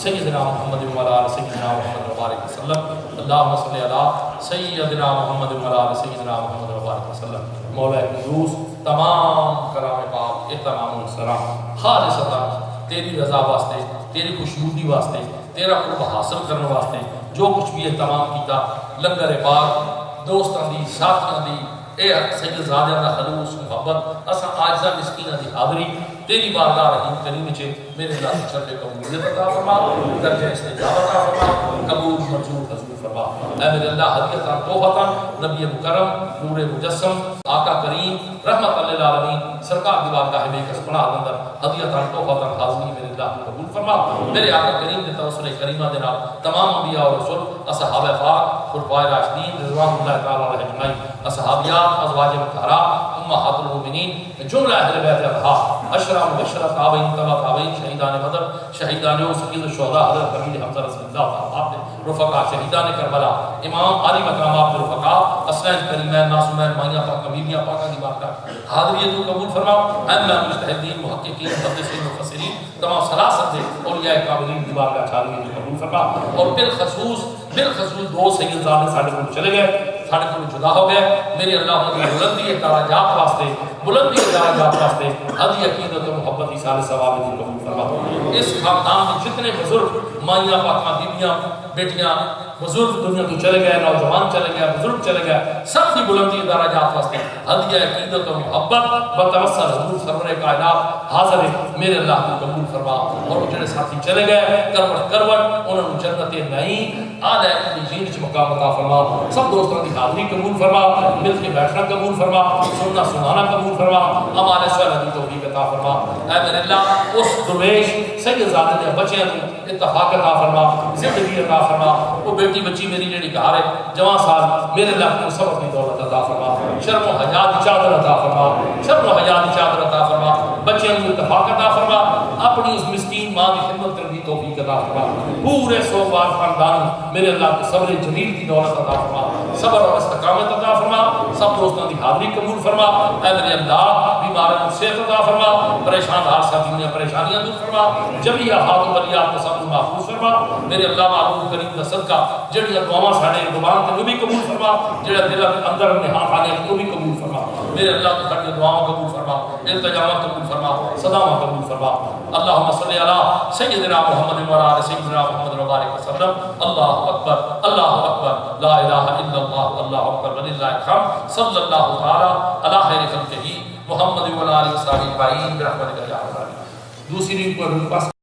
سیدنا محمد وعلی آل سیدنا محمد وبارک وسلم. اللہم صلی علی سیدنا محمد وعلی آل سیدنا محمد وبارک وسلم. مولا قدوس تمام کلام پاک احترام و احترام خالصتاً تیری رضا واسطے، تیری خوشنودی واسطے، تیرا قرب حاصل کرنے واسطے جو کچھ بھی اہتمام کیتا لنگر پاک دوستاں دی ساتھیاں دی اے سید زادیاں دا خلوص محبت اساں عاجزہ مسکینہ دی حاضری تیری بارگاہ رحیم کریم وچ میرے اللہ شرف قبولیت عطا فرما، درجہ استجابت عطا فرما، قبول منظور حضور فرما. اے میرے اللہ ہدیۃ تحفۃ نبی مکرم نور مجسم آقا کریم رحمت للعالمین سرکار دی بارگاہ میں کس پناہ اندر ہدیۃ تحفۃ حاضری میرے اللہ قبول فرما. میرے آقا کریم کے توسل کریمہ دے نال تمام انبیاء اور رسول اصحاب پاک خلفائے راشدین رضوان اللہ تعالی علیہم اجمعین، اصحابیات ازواج مطہرات امہات المؤمنین جملہ اہل بیت اطہار اشرا مبشرہ تابعین تبع تابعین شہیدان بدر شہیدان احد سید الشہداء حضرت حبیب حمزہ رضی اللہ تعالی عنہ رفقا شہیدان کربلا امام علی مقامات رفقا اسلام کریمین معصومین مائیاں پاک بیبیاں پاکاں دی بارگاہ حاضری تو قبول فرما. ائمہ مجتہدین محققین محدثین مفسرین تمام سلاست دے اولیاء کاملین دی بارگاہ حاضری تو قبول فرما. اور بالخصوص 2 سید زادے ساڈے کو چلے گئے، ساڈے کو جدا ہو گئے. میرے اللہ کی بلندی درجات واسطے، بلندی درجات واسطے ہدی عقیدت و محبت ایصال ثواب دی قبول فرما. اس خاندان میں جتنے بزرگ مائیاں پاکاں بیبیاں بیٹیاں بزرگ دنیا تو چلے گئے، نوجوان چلے گئے، بزرگ چلے گئے، سب کی بلندی درجات واسطے ہدیہ عقیدت و محبت بتوسل حضور سرور کائنات حاضر ہے. میرے اللہ کو قبول فرما. اور جڑے ساتھی چلے گئے کروٹ انہوں نے جنت نعیم اعلی الجین وچ مقام عطا فرما. سب دوستوں کی حاضری قبول فرما، مل کے بیٹھنا قبول فرما، سننا سنانا قبول فرما، ہمارے صالح کی توفیق عطا فرما. اے میرے اللہ اس درویش سید زادے دے بچیاں نوں اتفاق عطا فرما، زندگی عطا فرما. وہ بیٹی بچی میری جڑی گھر ہے جوان سال میرے اللہ کو صبر کی دولت عطا فرما، شرم و حیا دی چادر عطا فرما، شرم و حیا دی چادر عطا فرما. بچیاں نوں اتفاق عطا فرما، اپنی اس مسکین ماں کی خدمت کرنے کی توفیق عطا فرما. پورے سوگوار خاندان میرے اللہ کو صبر جمیل کی دولت عطا فرما، صبر اور استقامت عطا فرما. سب دوستوں کی حاضری قبول فرما. اے میرے اللہ بیماروں کو صحت عطا فرما، پریشان حال ساتھیوں پریشانیاں دور فرما، جمیع آفات و بلیات کو سب کو محفوظ فرما. میرے اللہ معروف کریم کا صدقہ جڑیاں دعاواں ساڈے زبان تے وہ بھی قبول فرما، جڑا دل اندر نہا خانے وہ بھی قبول فرما. میرے اللہ تو ہر دعاؤں قبول فرما، التجاوات قبول فرما، صداواں قبول فرما۔ اللہم صلی علی سیدنا محمد و علی سیدنا محمد وبارک وسلم۔ اللہ اکبر، اللہ اکبر، لا الہ الا اللہ، اللہ اکبر وللہ الحمد۔ صلی اللہ تعالی علی خیر خلقہ محمد و علی صحابہ اجمعین برحمتک یا ارحم الراحمین۔ دوسری کو